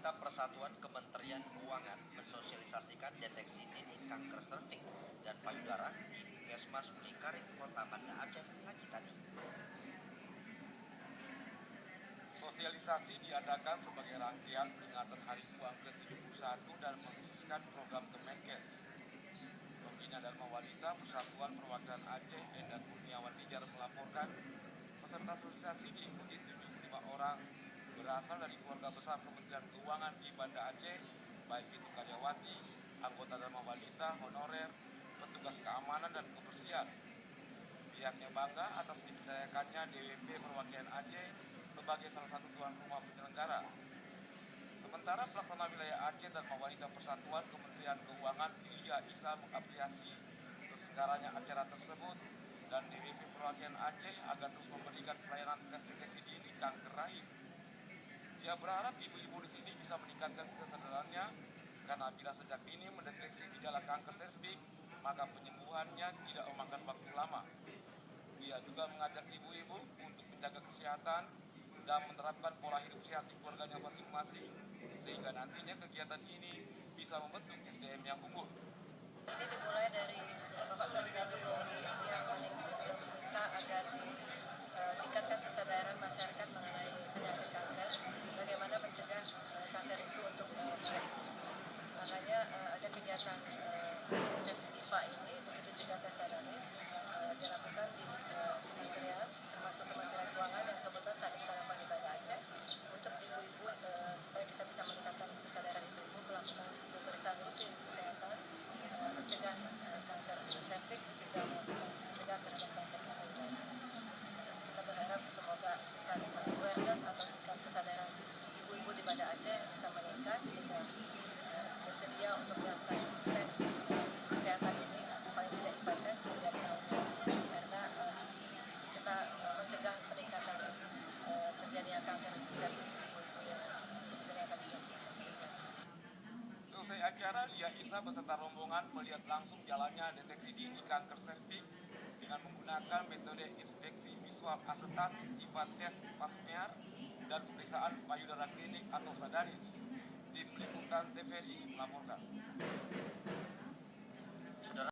Wanita Persatuan Kementerian Keuangan mensosialisasikan deteksi dini kanker serviks dan payudara di Puskesmas Ulikaring, Kota Banda Aceh, pagi tadi. Sosialisasi diadakan sebagai rangkaian peringatan Hari Uang ke-71 dan mengkhususkan program Kemenkes. Pembina Dharma Wanita Persatuan Perwakilan Aceh, Enda Kurniawan Nijar melaporkan, peserta sosialisasi diikuti 75 orang berasal dari keluarga besar Kementerian Keuangan di Banda Aceh, baik itu karyawati, anggota Dharma Wanita, honorer, petugas keamanan dan kebersihan. Pihaknya bangga atas dipercayakannya DWP Perwakilan Aceh sebagai salah satu tuan rumah penyelenggara. Sementara pelaksana wilayah Aceh Dharma Wanita Persatuan Kementerian Keuangan Ilya Isa mengapresiasi terselenggaranya acara tersebut dan DWP Perwakilan Aceh agar terus memberikan pelayanan tes deteksi dini kanker rahim. Dia berharap ibu-ibu di sini bisa meningkatkan kesadarannya karena bila sejak dini mendeteksi gejala kanker serviks, maka penyembuhannya tidak memakan waktu lama. Dia juga mengajak ibu-ibu untuk menjaga kesehatan dan menerapkan pola hidup sehat di keluarganya masing-masing, sehingga nantinya kegiatan ini bisa membentuk SDM yang unggul. Ini dimulai dari Bapak Presiden Jokowi yang meminta agar ditingkatkan kesadaran masyarakat mengenai penyakit kanker, bagaimana mencegah kanker itu untuk baik. Makanya ada kegiatan tes IFA ini, begitu juga tes sadanis dilakukan di kementerian, termasuk Kementerian Keuangan yang kebetulan saat ini terdapat di Banda Aceh, untuk ibu-ibu supaya kita bisa meningkatkan kesadaran ibu-ibu melakukan pemeriksaan rutin kesehatan, mencegah kanker serviks, juga mencegah terhadap kanker payudara. Kita berharap semoga tingkat awareness atau tingkat kesadaran ibu-ibu di Banda Aceh bisa meningkat sehingga bersedia untuk melakukan tes kesehatan ini, paling tidak IFA tes setiap tahunnya, karena kita mencegah peningkatan terjadinya kanker serviks di ibu-ibu yang ternyata bisa sembuh. Selesai acara, Lia Isa beserta rombongan melihat langsung jalannya deteksi dini kanker serviks dengan menggunakan metode inspeksi visual asetat, IFA tes pasmear, dan pemeriksaan payudara klinik atau sadanis. Tim Liputan TVRI melaporkan.